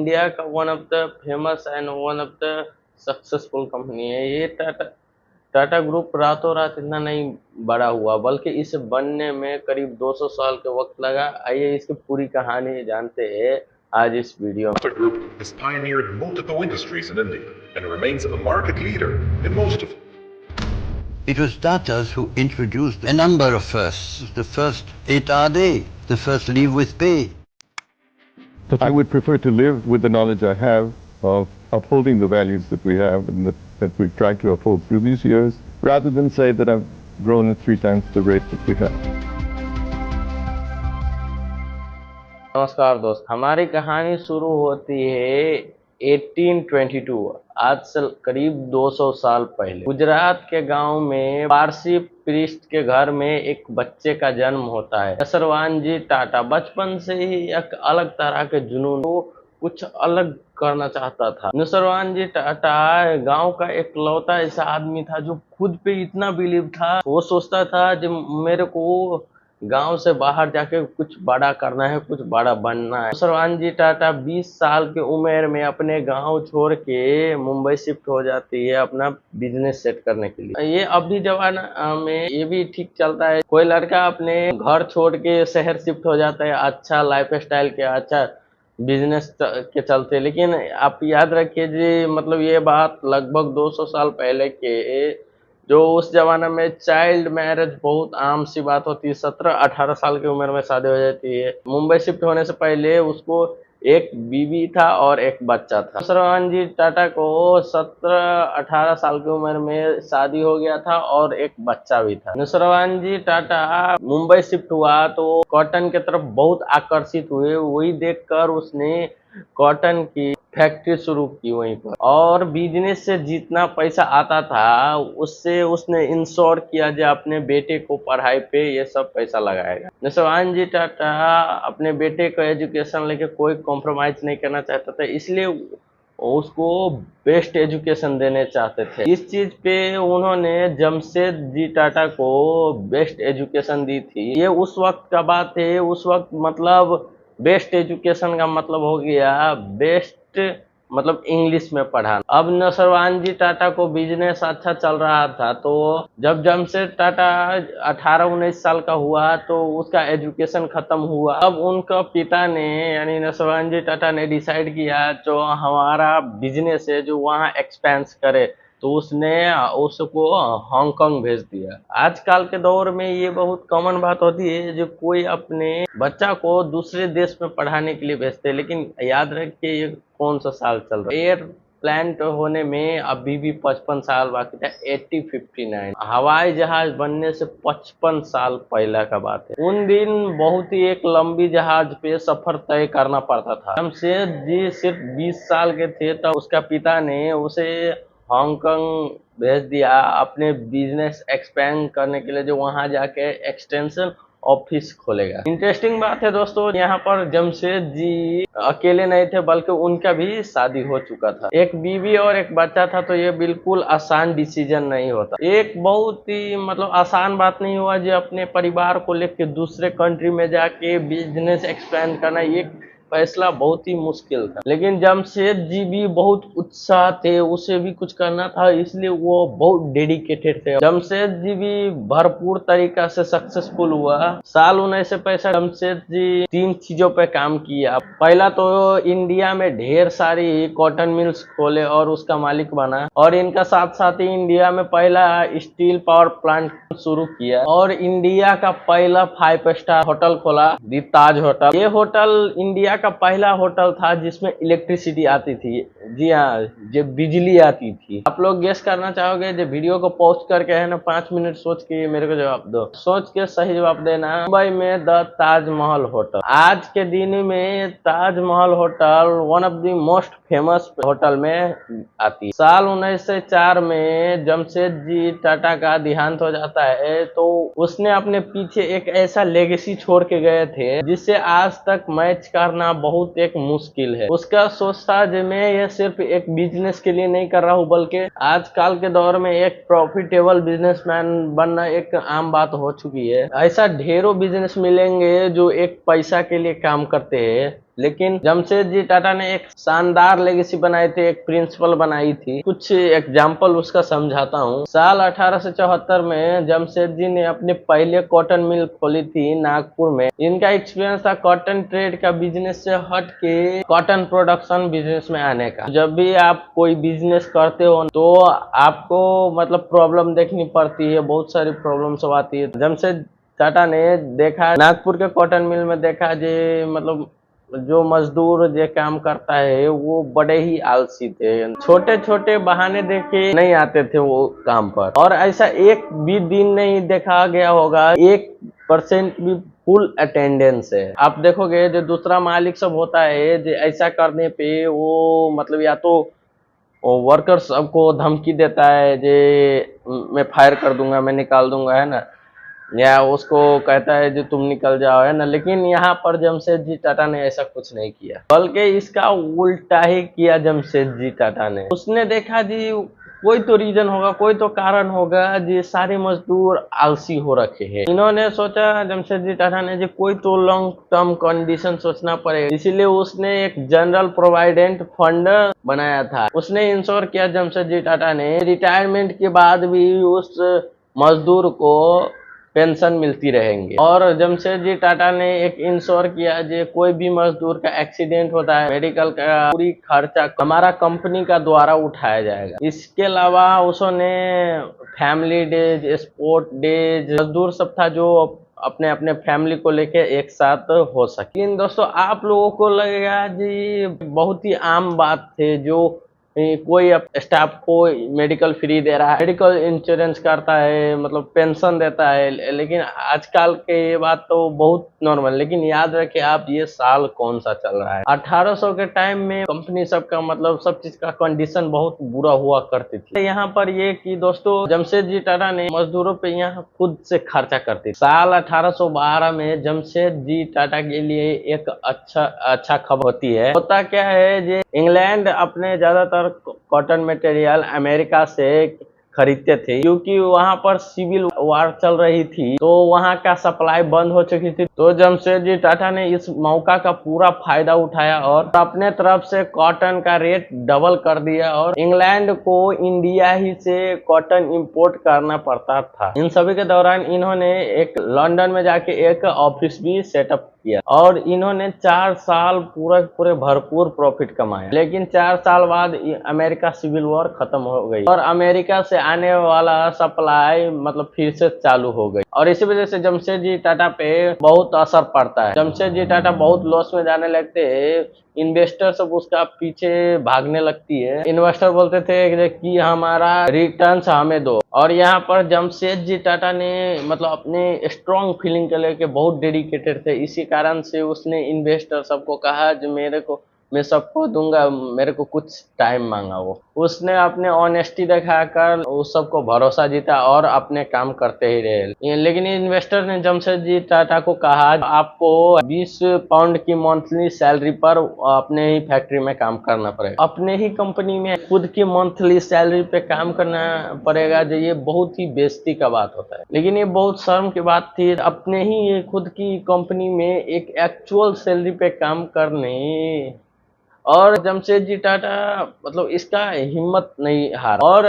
India का one of the famous and one of the successful company है। ये Tata Tata group रातों रात इतना नहीं बड़ा हुआ, बल्कि इसे बनने में करीब 200 साल के वक्त लगा। आइए इसकी पूरी कहानी जानते हैं आज इस वीडियो में। Tata Group has pioneered multiple industries in India and remains a market leader in most of them. It was Tatas who introduced a number of firsts. The first 8-hour day, the first leave with pay. I would prefer to live with the knowledge I have of upholding the values that we have and that we've tried to uphold through these years, rather than say that I've grown at 3 times the rate that we have. नमस्कार दोस्त, हमारी कहानी शुरू होती है 1822, आज से करीब 200 साल पहले। गुजरात के गांव में पारसी प्रीस्ट के घर में एक बच्चे का जन्म होता है। नसरवानजी टाटा बचपन से ही एक अलग तरह के जुनून को कुछ अलग करना चाहता था। नसरवानजी टाटा गांव का एक लौता ऐसा आदमी था जो खुद पे इतना बिलीव था। वो सोचता था कि मेरे को गांव से बाहर जाके कुछ बड़ा करना है, कुछ बड़ा बनना है। नसरवानजी टाटा 20 साल की उम्र में अपने गांव छोड़ के मुंबई शिफ्ट हो जाती है अपना बिजनेस सेट करने के लिए। ये अभी जमाना में ये भी ठीक चलता है, कोई लड़का अपने घर छोड़ के शहर शिफ्ट हो जाता है अच्छा लाइफ स्टाइल के, अच्छा बिजनेस के चलते। लेकिन आप याद रखिए जी, मतलब ये बात लगभग 200 साल पहले के, जो उस जमाने में चाइल्ड मैरिज बहुत आम सी बात होती है। 17-18 साल की उम्र में शादी हो जाती है। मुंबई शिफ्ट होने से पहले उसको एक बीवी था और एक बच्चा था। नसरवानजी टाटा को 17-18 साल की उम्र में शादी हो गया था और एक बच्चा भी था। नसरवानजी टाटा मुंबई शिफ्ट हुआ तो कॉटन की तरफ बहुत आकर्षित हुए। वही देखकर उसने कॉटन की फैक्ट्री शुरू की वहीं पर, और बिजनेस से जितना पैसा आता था उससे उसने इंश्योर किया जो अपने बेटे को पढ़ाई पे ये सब पैसा लगाएगा। नसरवानजी टाटा अपने बेटे को एजुकेशन लेके कोई कॉम्प्रोमाइज नहीं करना चाहता था, इसलिए उसको बेस्ट एजुकेशन देने चाहते थे। इस चीज पे उन्होंने जमशेद जी टाटा को बेस्ट एजुकेशन दी थी। ये उस वक्त का बात है। उस वक्त मतलब बेस्ट एजुकेशन का मतलब हो गया बेस्ट, मतलब इंग्लिश में पढ़ाना। अब नसरवानजी टाटा को बिजनेस अच्छा चल रहा था, तो जब जमशेद टाटा 18-19 साल का हुआ तो उसका एजुकेशन खत्म हुआ। अब उनका पिता ने यानी नसरवानजी टाटा ने डिसाइड किया जो हमारा बिजनेस है जो वहाँ एक्सपेंस करे, तो उसने उसको हांगकांग भेज दिया। आजकल के दौर में ये बहुत कॉमन बात होती है जो कोई अपने बच्चा को दूसरे देश में पढ़ाने के लिए भेजते हैं। लेकिन याद रखिए ये कौन सा साल चल रहा है। एयर प्लांट होने में अभी भी 55 साल बाकी था। 1859 हवाई जहाज बनने से 55 साल पहले का बात है। उन दिन बहुत ही एक लंबी जहाज पे सफर तय करना पड़ता था। जमशेद जी सिर्फ 20 साल के थे तब उसका पिता ने उसे हांगकांग भेज दिया अपने बिजनेस एक्सपेंड करने के लिए, जो वहां जाके एक्सटेंशन ऑफिस खोलेगा। इंटरेस्टिंग बात है दोस्तों, यहाँ पर जमशेद जी अकेले नहीं थे बल्कि उनका भी शादी हो चुका था, एक बीवी और एक बच्चा था। तो ये बिल्कुल आसान डिसीजन नहीं होता, एक बहुत ही मतलब आसान बात नहीं हुआ जो अपने परिवार को लेकर दूसरे कंट्री में जाके बिजनेस एक्सपेंड करना। ये फैसला बहुत ही मुश्किल था, लेकिन जमशेद जी भी बहुत उत्साह थे, उसे भी कुछ करना था, इसलिए वो बहुत डेडिकेटेड थे। जमशेद जी भी भरपूर तरीका से सक्सेसफुल हुआ। साल 1965 जमशेद जी 3 चीजों पे काम किया। पहला तो इंडिया में ढेर सारी कॉटन मिल्स खोले और उसका मालिक बना, और इनका साथ साथ ही इंडिया में पहला स्टील पावर प्लांट शुरू किया, और इंडिया का पहला 5 स्टार होटल खोला, दी ताज होटल। ये होटल इंडिया का पहला होटल था जिसमें इलेक्ट्रिसिटी आती थी। जी हाँ, जो बिजली आती थी। आप लोग गेस करना चाहोगे, जो वीडियो को पॉज करके है ना 5 मिनट सोच के मेरे को जवाब दो, सोच के सही जवाब देना। मुंबई में द ताजमहल होटल, आज के दिन में Taj Mahal hotel one of the most famous hotel में आती है। साल 1904 में जमशेद जी टाटा का देहांत हो जाता है, तो उसने अपने पीछे एक ऐसा लेगेसी छोड़ के गए थे जिससे आज तक मैच करना बहुत एक मुश्किल है। उसका सोच था कि मैं ये सिर्फ एक बिजनेस के लिए नहीं कर रहा हूँ, बल्कि आजकल के दौर में एक प्रॉफिटेबल बिजनेसमैन बनना एक आम बात हो चुकी है। ऐसा ढेरों बिजनेस मिलेंगे जो एक पैसा के लिए काम करते हैं, लेकिन जमशेदजी टाटा ने एक शानदार लेगेसी बनाई थी, एक प्रिंसिपल बनाई थी। कुछ एग्जाम्पल उसका समझाता हूँ। साल 1874 में जमशेदजी ने अपने पहले कॉटन मिल खोली थी नागपुर में। इनका एक्सपीरियंस था कॉटन ट्रेड का बिजनेस से हट के कॉटन प्रोडक्शन बिजनेस में आने का। जब भी आप कोई बिजनेस करते हो तो आपको मतलब प्रॉब्लम देखनी पड़ती है, बहुत सारी प्रॉब्लम सब आती है। जमशेद टाटा ने देखा नागपुर के कॉटन मिल में, देखा जे मतलब जो मजदूर जो काम करता है वो बड़े ही आलसी थे, छोटे छोटे बहाने देके नहीं आते थे वो काम पर। और ऐसा एक भी दिन नहीं देखा गया होगा 1% भी फुल अटेंडेंस है। आप देखोगे जो दूसरा मालिक सब होता है जो ऐसा करने पे वो मतलब या तो वर्कर्स सबको धमकी देता है जे मैं फायर कर दूंगा, मैं निकाल दूंगा, है ना, या उसको कहता है जो तुम निकल जाओ, है ना। लेकिन यहाँ पर जमशेदजी टाटा ने ऐसा कुछ नहीं किया, बल्कि इसका उल्टा ही किया जमशेदजी टाटा ने। उसने देखा जी कोई तो रीजन होगा, कोई तो कारण होगा जी सारे मजदूर आलसी हो रखे हैं। इन्होंने सोचा जमशेदजी टाटा ने जी कोई तो लॉन्ग टर्म कंडीशन सोचना पड़ेगा, इसीलिए उसने एक जनरल प्रोविडेंट फंड बनाया था। उसने इंश्योर किया जमशेदजी टाटा ने रिटायरमेंट के बाद भी उस मजदूर को पेंशन मिलती रहेंगे। और जमशेदजी टाटा ने एक इंश्योर किया जो कोई भी मजदूर का एक्सीडेंट होता है, मेडिकल का पूरी खर्चा हमारा कंपनी का द्वारा उठाया जाएगा। इसके अलावा उसने फैमिली डेज, स्पोर्ट डेज, मजदूर सब था जो अपने अपने फैमिली को लेके एक साथ हो सके। लेकिन दोस्तों आप लोगों को लगेगा जी बहुत ही आम बात थे जो कोई स्टाफ को मेडिकल फ्री दे रहा है, मेडिकल इंश्योरेंस करता है, मतलब पेंशन देता है। लेकिन आजकल के ये बात तो बहुत नॉर्मल। लेकिन याद रखिए आप ये साल कौन सा चल रहा है। 1800 के टाइम में कंपनी सब का मतलब सब चीज का कंडीशन बहुत बुरा हुआ करती थी। यहाँ पर ये कि दोस्तों जमशेदजी टाटा ने मजदूरों पे यहाँ खुद से खर्चा करती थी। साल 1812 में जमशेदजी टाटा के लिए एक अच्छा खबर होती है। होता क्या है जी, इंग्लैंड अपने ज्यादातर कॉटन मटेरियल अमेरिका से खरीदते थे, क्योंकि वहां पर सिविल वार चल रही थी तो वहां का सप्लाई बंद हो चुकी थी। तो जमशेदजी टाटा ने इस मौका का पूरा फायदा उठाया और अपने तरफ से कॉटन का रेट डबल कर दिया और इंग्लैंड को इंडिया ही से कॉटन इंपोर्ट करना पड़ता था। इन सभी के दौरान इन्होंने एक लंदन में जाके एक ऑफिस भी सेटअप किया और इन्होंने 4 साल पूरे भरपूर प्रॉफिट कमाया। लेकिन 4 साल बाद अमेरिका सिविल वॉर खत्म हो गई और अमेरिका से आने वाला सप्लाई मतलब फिर से चालू हो गई और इसी वजह से जमशेदजी टाटा पे बहुत असर पड़ता है। जमशेदजी टाटा बहुत लॉस में जाने लगते हैं, इन्वेस्टर सब उसका पीछे भागने लगती है। इन्वेस्टर बोलते थे कि हमारा रिटर्न्स हमें दो। और यहाँ पर जमशेदजी टाटा ने मतलब अपने स्ट्रॉन्ग फीलिंग के लेके बहुत डेडिकेटेड थे। इसी कारण से उसने इन्वेस्टर सबको कहा जो मैं सबको दूंगा, मेरे को कुछ टाइम मांगा। वो उसने अपने ऑनेस्टी दिखाकर उस सबको भरोसा जीता और अपने काम करते ही रहे। लेकिन इन्वेस्टर ने जमशेदजी टाटा को कहा आपको 20 पाउंड की मंथली सैलरी पर अपने ही फैक्ट्री में काम करना पड़ेगा, अपने ही कंपनी में खुद की मंथली सैलरी पे काम करना पड़ेगा। जो ये बहुत ही बेइज्जती का बात होता है, लेकिन ये बहुत शर्म की बात थी अपने ही खुद की कंपनी में एक एक्चुअल सैलरी पे काम करने। और जमशेदजी टाटा मतलब इसका हिम्मत नहीं हारा और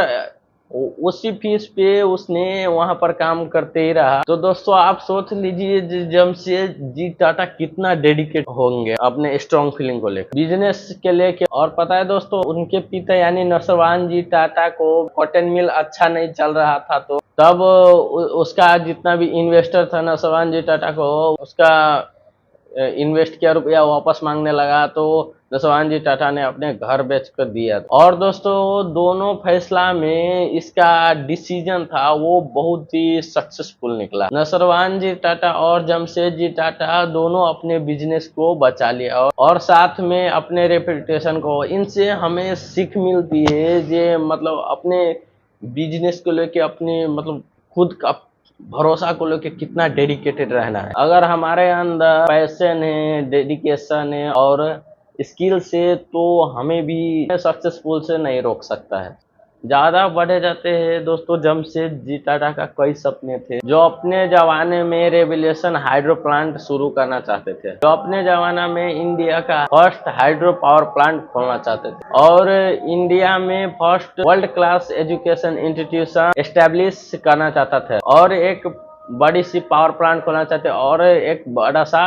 उसी फीस पे उसने वहां पर काम करते ही रहा। तो दोस्तों आप सोच लीजिए जमशेदजी टाटा कितना डेडिकेट होंगे अपने स्ट्रॉन्ग फीलिंग को लेकर, बिजनेस के लेके। और पता है दोस्तों उनके पिता यानी नसवान जी टाटा को कॉटन मिल अच्छा नहीं चल रहा था, तो तब उसका जितना भी इन्वेस्टर था नसवान जी टाटा को उसका इन्वेस्ट किया रुपया वापस मांगने लगा तो नसवान जी टाटा ने अपने घर बेच कर दिया। और दोस्तों दोनों फैसला में इसका डिसीजन था वो बहुत ही सक्सेसफुल निकला। नसवान जी टाटा और जमशेदजी टाटा दोनों अपने बिजनेस को बचा लिया और साथ में अपने रेपुटेशन को। इनसे हमें सीख मिलती है जे मतलब अपने बिजनेस को लेके अपने मतलब खुद का भरोसा को लेके कितना डेडिकेटेड रहना है। अगर हमारे अंदर पैशन है, डेडिकेशन है और स्किल से तो हमें भी सक्सेसफुल से नहीं रोक सकता है। ज्यादा बढ़े जाते हैं दोस्तों। जमशेदजी टाटा का कई सपने थे, जो अपने जमाने में रेवोल्यूशन हाइड्रो प्लांट शुरू करना चाहते थे, जो अपने जमाना में इंडिया का फर्स्ट हाइड्रो पावर प्लांट खोलना चाहते थे, और इंडिया में first world class education institution establish करना चाहता था, और एक बड़ी सी पावर प्लांट खोलना चाहते, और एक बड़ा सा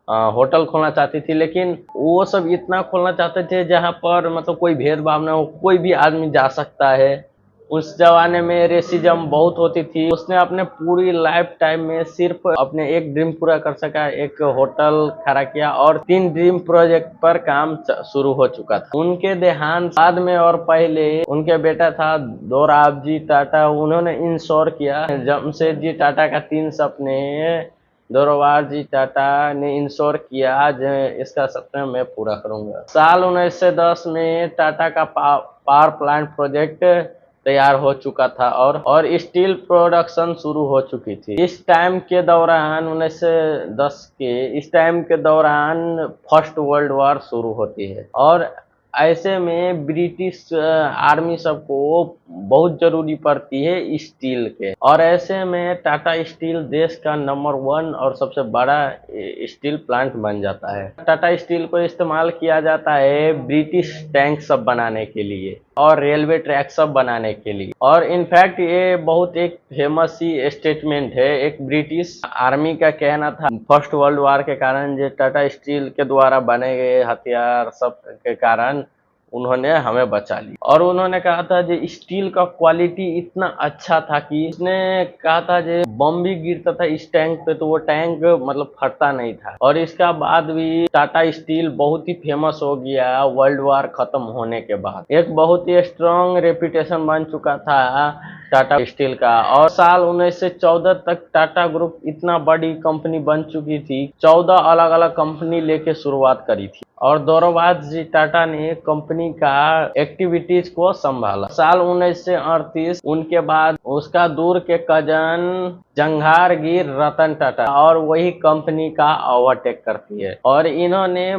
होटल खोलना चाहती थी। लेकिन वो सब इतना खोलना चाहते थे जहाँ पर मतलब कोई भेदभाव ना हो, कोई भी आदमी जा सकता है। उस जमाने में रेसिज्म बहुत होती थी। उसने अपने पूरी लाइफ टाइम में सिर्फ अपने एक ड्रीम पूरा कर सका, एक होटल खड़ा किया, और 3 ड्रीम प्रोजेक्ट पर काम शुरू हो चुका था। उनके देहांत बाद में और पहले उनके बेटा था दोराबजी टाटा, उन्होंने इंश्योर किया। जमशेदजी टाटा का 3 सपने दोराबजी टाटा ने इंश्योर किया जो इसका सपना मैं पूरा करूंगा। साल 1910 में टाटा का पावर प्लांट प्रोजेक्ट तैयार हो चुका था, और स्टील प्रोडक्शन शुरू हो चुकी थी। इस टाइम के दौरान 1910 के इस टाइम के दौरान फर्स्ट वर्ल्ड वॉर शुरू होती है, और ऐसे में ब्रिटिश आर्मी सबको बहुत जरूरी पड़ती है स्टील के, और ऐसे में टाटा स्टील देश का नंबर 1 और सबसे बड़ा स्टील प्लांट बन जाता है। टाटा स्टील को इस्तेमाल किया जाता है ब्रिटिश टैंक सब बनाने के लिए और रेलवे ट्रैक सब बनाने के लिए, और इनफैक्ट ये बहुत एक फेमस ही स्टेटमेंट है। एक ब्रिटिश आर्मी का कहना था फर्स्ट वर्ल्ड वॉर के कारण जो टाटा स्टील के द्वारा बने गए हथियार सब के कारण उन्होंने हमें बचा ली, और उन्होंने कहा था जो स्टील का क्वालिटी इतना अच्छा था कि उसने कहा था जो बम भी गिरता था इस टैंक पे तो वो टैंक मतलब फटता नहीं था। और इसका बाद भी टाटा स्टील बहुत ही फेमस हो गया वर्ल्ड वॉर खत्म होने के बाद। एक बहुत ही स्ट्रॉन्ग रेपुटेशन बन चुका था टाटा स्टील का, और साल 1914 तक टाटा ग्रुप इतना बड़ी कंपनी बन चुकी थी, 14 अलग अलग कंपनी लेके शुरुआत करी थी, और दोराबजी टाटा ने कंपनी का एक्टिविटीज को संभाला। साल 1938 उनके बाद उसका दूर के कजन जंघारगीर रतन टाटा और वही कंपनी का ओवरटेक करती है, और इन्होंने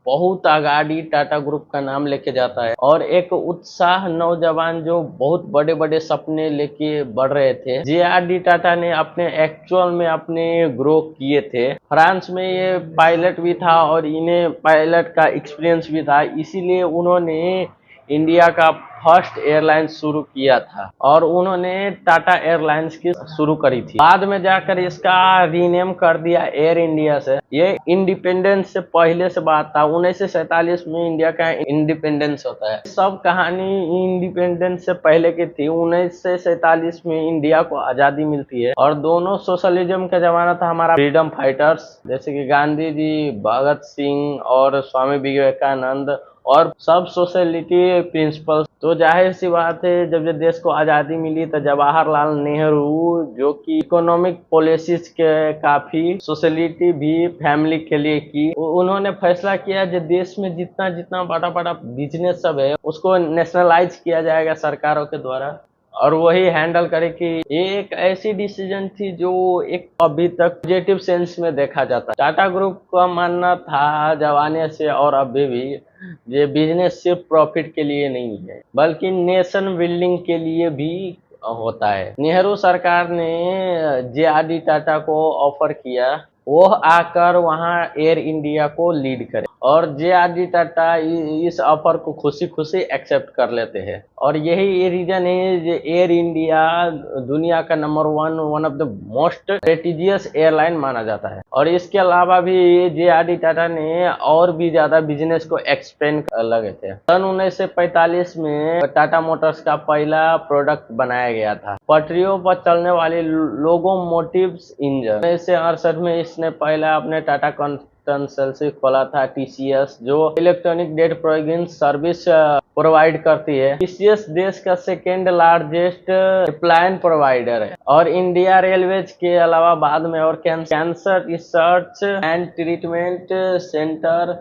बहुत आगाड़ी टाटा ग्रुप का नाम लेके जाता है। और एक उत्साह नौजवान जो बहुत बड़े बड़े सपने लेके बढ़ रहे थे, जे.आर.डी. टाटा ने अपने एक्चुअल में अपने ग्रो किए थे। फ्रांस में ये पायलट भी था और इन्हें पायलट का एक्सपीरियंस भी था, इसीलिए उन्होंने इंडिया का फर्स्ट एयरलाइंस शुरू किया था, और उन्होंने टाटा एयरलाइंस की शुरू करी थी। बाद में जाकर इसका रीनेम कर दिया एयर इंडिया से। ये इंडिपेंडेंस से पहले से बात था, 1947 में इंडिया का इंडिपेंडेंस होता है। सब कहानी इंडिपेंडेंस से पहले की थी। 1947 में इंडिया को आजादी मिलती है, और दोनों सोशलिज्म का जमाना था हमारा। फ्रीडम फाइटर्स जैसे कि गांधी जी, भगत सिंह और स्वामी विवेकानंद और सब सोशलिटी प्रिंसिपल्स। तो जाहिर सी बात है जब देश को आज़ादी मिली तो जवाहरलाल नेहरू जो कि इकोनॉमिक पॉलिसीज के काफ़ी सोशलिटी भी फैमिली के लिए की, उन्होंने फैसला किया जो देश में जितना जितना बड़ा बड़ा बिजनेस सब है उसको नेशनलाइज किया जाएगा सरकारों के द्वारा, और वही हैंडल करे। कि ये एक ऐसी डिसीजन थी जो एक अभी तक पॉजिटिव सेंस में देखा जाता है। टाटा ग्रुप का मानना था जमाने से और अभी भी ये बिजनेस सिर्फ प्रॉफिट के लिए नहीं है बल्कि नेशन बिल्डिंग के लिए भी होता है। नेहरू सरकार ने जे.आर.डी. टाटा को ऑफर किया वो आकर वहां एयर इंडिया को लीड करे, और जे.आर.डी. टाटा इस ऑफर को खुशी खुशी एक्सेप्ट कर लेते हैं। और यही रीजन है जो एयर इंडिया दुनिया का number 1 one of the most prestigious airline माना जाता है। और इसके अलावा भी जे.आर.डी. टाटा ने और भी ज्यादा बिजनेस को एक्सपेंड लगे थे। सन 1945 में टाटा मोटर्स का पहला प्रोडक्ट बनाया गया था, पटरियों पर चलने वाली लोकोमोटिव्स इंजन। 1968 में इसने पहला अपने टाटा कंसल्टेंसी खोला था टीसीएस, जो electronic data programming service provide करती है। टीसीएस देश का सेकेंड लार्जेस्ट अप्लायंस प्रोवाइडर है, और इंडिया रेलवेज के अलावा बाद में और cancer research and treatment centre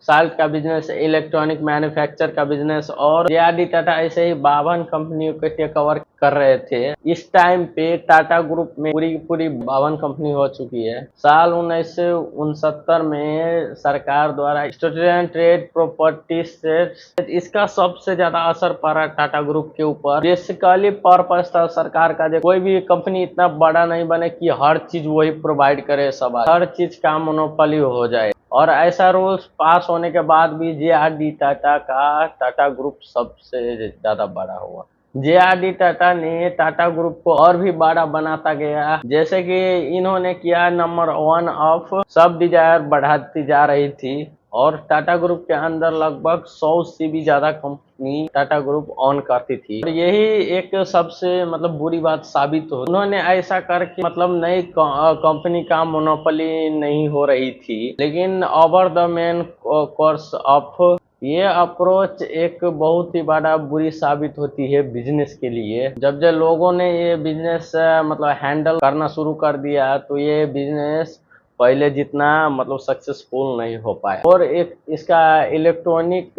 salt का बिजनेस, इलेक्ट्रॉनिक मैन्युफैक्चर का बिजनेस, और जे.आर.डी. टाटा ऐसे ही 52 कंपनियों को टेक ओवर कर रहे थे। इस टाइम पे टाटा ग्रुप में पूरी पूरी 52 कंपनी हो चुकी है। साल 1969 में सरकार द्वारा स्टूडेंट ट्रेड प्रॉपर्टी से इसका सबसे ज्यादा असर पड़ा टाटा ग्रुप के ऊपर। बेसिकली पर्पस था सरकार का, कोई भी कंपनी इतना बड़ा नहीं बने कि हर चीज वही प्रोवाइड करे, सब हर चीज का मोनोपोली हो जाए। और ऐसा रूल्स पास होने के बाद भी जे.आर.डी. टाटा का टाटा ग्रुप सबसे ज्यादा बड़ा हुआ। जे.आर.डी. टाटा ने टाटा ग्रुप को और भी बड़ा बनाता गया, जैसे कि इन्होंने किया नंबर 1 ऑफ सब डिजायर बढ़ाती जा रही थी, और टाटा ग्रुप के अंदर लगभग 100 से भी ज्यादा कंपनी टाटा ग्रुप ऑन करती थी। और यही एक सबसे मतलब बुरी बात साबित हो। उन्होंने ऐसा करके मतलब नई कंपनी का मोनोपोली नहीं हो रही थी, लेकिन over the main course of ये अप्रोच एक बहुत ही बड़ा बुरी साबित होती है बिजनेस के लिए। जब जब लोगों ने ये बिजनेस मतलब हैंडल करना शुरू कर दिया, तो ये बिजनेस पहले जितना मतलब सक्सेसफुल नहीं हो पाया। और एक इसका इलेक्ट्रॉनिक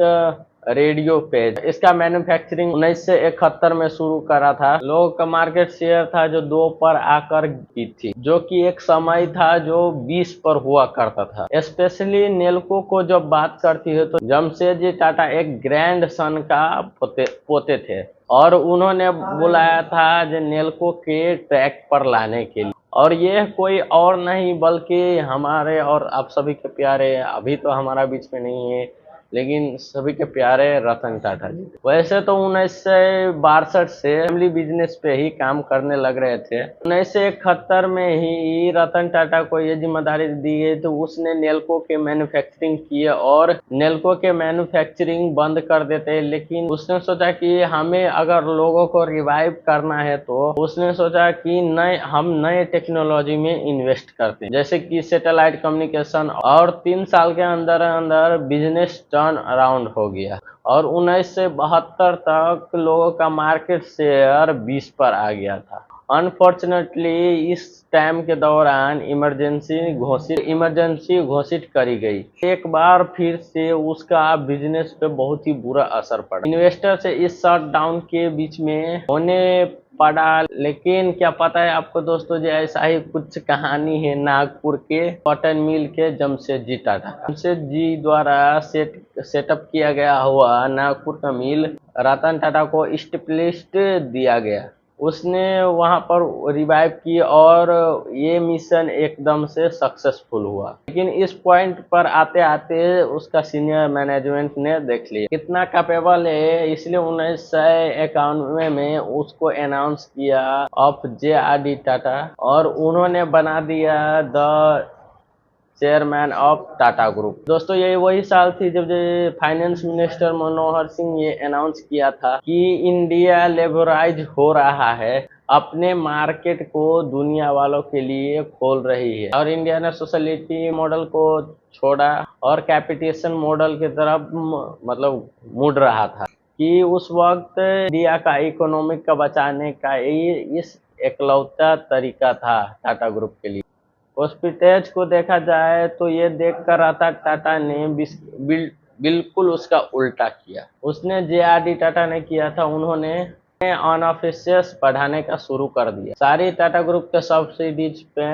रेडियो पेज, इसका मैन्युफैक्चरिंग 1971 में शुरू करा था। लोगों का मार्केट शेयर था जो 2 पर आकर की थी, जो कि एक समय था जो 20 पर हुआ करता था। स्पेशली नेल्को को जब बात करती है तो जमशेदजी टाटा एक ग्रैंड सन का पोते थे, और उन्होंने बुलाया था जो नेल्को के ट्रैक पर लाने के लिए। और ये कोई और नहीं बल्कि हमारे और आप सभी के प्यारे, अभी तो हमारा बीच में नहीं है, लेकिन सभी के प्यारे रतन टाटा जी। वैसे तो 1962 से फैमिली बिजनेस पे ही काम करने लग रहे थे। 1971 में ही रतन टाटा को ये जिम्मेदारी दी गई, तो उसने नेल्को के मैन्युफैक्चरिंग किए और नेल्को के मैन्युफैक्चरिंग बंद कर देते। लेकिन उसने सोचा कि हमें अगर लोगों को रिवाइव करना है, तो उसने सोचा कि हम नए टेक्नोलॉजी में इन्वेस्ट करते हैं, जैसे कि सैटेलाइट कम्युनिकेशन। और 3 साल के अंदर अंदर बिजनेस टर्न अराउंड हो गया, और 1972 तक लोगों का मार्केट शेयर 20 पर आ गया था। अनफॉर्चुनेटली इस टाइम के दौरान इमरजेंसी घोषित करी गई। एक बार फिर से उसका बिजनेस पे बहुत ही बुरा असर पड़ा। इन्वेस्टर से इस शटडाउन के बीच में होने पड़ा। लेकिन क्या पता है आपको दोस्तों, जो ऐसा ही कुछ कहानी है नागपुर के कॉटन मिल के जमशेदजी टाटा। जमशेदजी द्वारा सेटअप किया गया हुआ नागपुर का मिल रतन टाटा को स्टेबलिश्ड दिया गया। उसने वहां पर रिवाइव की और ये मिशन एकदम से सक्सेसफुल हुआ। लेकिन इस पॉइंट पर आते आते उसका सीनियर मैनेजमेंट ने देख लिया कितना कैपेबल है, इसलिए 1991 में उसको अनाउंस किया ऑफ जे.आर.डी. टाटा, और उन्होंने बना दिया the chairman of Tata group. दोस्तों ये वही साल थी जब फाइनेंस मिनिस्टर मनोहर सिंह ये अनाउंस किया था कि इंडिया लेबराइज हो रहा है, अपने मार्केट को दुनिया वालों के लिए खोल रही है, और इंडिया ने सोशलिटी मॉडल को छोड़ा और कैपिटेशन मॉडल की तरफ मतलब मुड़ रहा था। कि उस वक्त इंडिया का इकोनॉमिक का बचाने का इस एकलौता तरीका था टाटा ग्रुप के लिए। हॉस्पिटैज को देखा जाए तो ये देखकर रतन टाटा ने बिल्कुल उसका उल्टा किया। उसने जे.आर.डी. टाटा ने किया था, उन्होंने ऑनऑफिशियस बढ़ाने का शुरू कर दिया। सारी टाटा ग्रुप के सब्सिडीज पे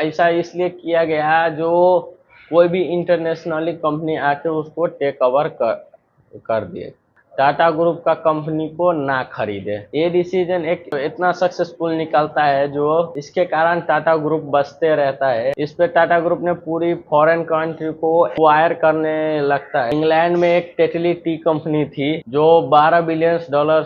ऐसा इसलिए किया गया जो कोई भी इंटरनेशनली कंपनी आके उसको टेक ओवर कर दिए, टाटा ग्रुप का कंपनी को ना खरीदे। ये डिसीजन एक इतना सक्सेसफुल निकलता है जो इसके कारण टाटा ग्रुप बचते रहता है। इस पे टाटा ग्रुप ने पूरी फॉरेन कंट्री को एक्वायर करने लगता है। इंग्लैंड में एक टेटली टी कंपनी थी जो $12 बिलियन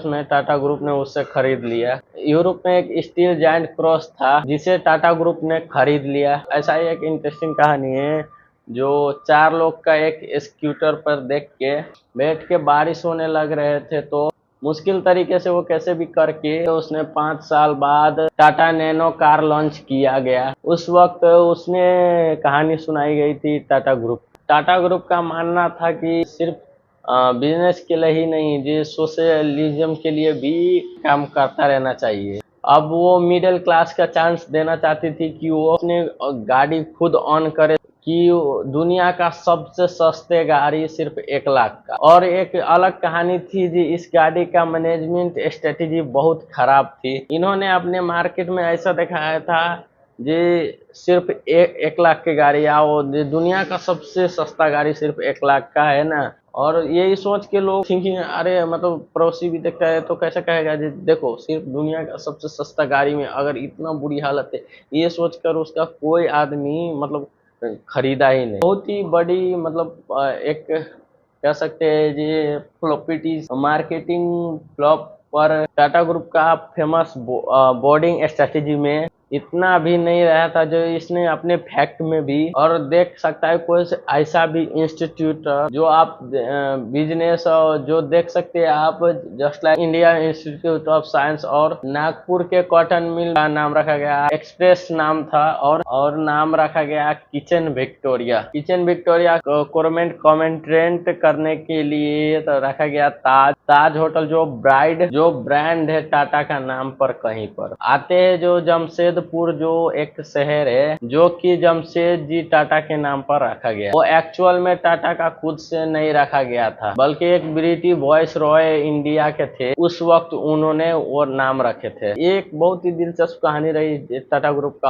में टाटा ग्रुप ने उससे खरीद लिया। यूरोप में एक स्टील जायंट क्रॉस था जिसे टाटा ग्रुप ने खरीद लिया। ऐसा ही एक इंटरेस्टिंग कहानी है जो 4 लोग का एक स्कूटर पर देख के बैठ के बारिश होने लग रहे थे, तो मुश्किल तरीके से वो कैसे भी करके उसने 5 साल बाद टाटा नैनो कार लॉन्च किया गया। उस वक्त उसने कहानी सुनाई गई थी टाटा ग्रुप का मानना था कि सिर्फ बिजनेस के लिए ही नहीं, जो सोशलिज्म के लिए भी काम करता रहना चाहिए। अब वो मिडिल क्लास का चांस देना चाहती थी कि वो अपने गाड़ी खुद ऑन करे, कि दुनिया का सबसे सस्ते गाड़ी सिर्फ 1 लाख का। और एक अलग कहानी थी जी, इस गाड़ी का मैनेजमेंट स्ट्रेटेजी बहुत खराब थी। इन्होंने अपने मार्केट में ऐसा दिखाया था जी सिर्फ 1 लाख की गाड़ी आओ, दुनिया का सबसे सस्ता गाड़ी सिर्फ 1 लाख का है ना। और यही सोच के लोग थिंकिंग, अरे मतलब पड़ोसी भी देखता है तो कैसे कहेगा जी देखो सिर्फ दुनिया का सबसे सस्ता गाड़ी में अगर इतना बुरी हालत है, ये सोचकर उसका कोई आदमी मतलब खरीदा ही नहीं। बहुत ही बड़ी मतलब एक कह सकते हैं जी फ्लॉपिटीज मार्केटिंग फ्लॉप पर टाटा ग्रुप का फेमस बोर्डिंग स्ट्रेटेजी में इतना भी नहीं रहा था जो इसने अपने फैक्ट में भी। और देख सकता है कोई ऐसा भी इंस्टीट्यूट जो आप बिजनेस जो देख सकते हैं आप, just like India institute of science, और नागपुर के कॉटन मिल का नाम रखा गया एक्सप्रेस नाम था, और नाम रखा गया किचन विक्टोरिया। किचन विक्टोरिया कमेंट्रेंट करने के लिए तो रखा गया ताज होटल, जो ब्रांड है टाटा का नाम पर कहीं पर आते हैं। जो जमशेदपुर जो एक शहर है जो कि जमशेद जी टाटा के नाम पर रखा गया, वो एक्चुअल में टाटा का खुद से नहीं रखा गया था बल्कि एक ब्रिटिश वॉइस रॉय इंडिया के थे, उस वक्त उन्होंने वो नाम रखे थे। एक बहुत ही दिलचस्प कहानी रही टाटा ग्रुप का।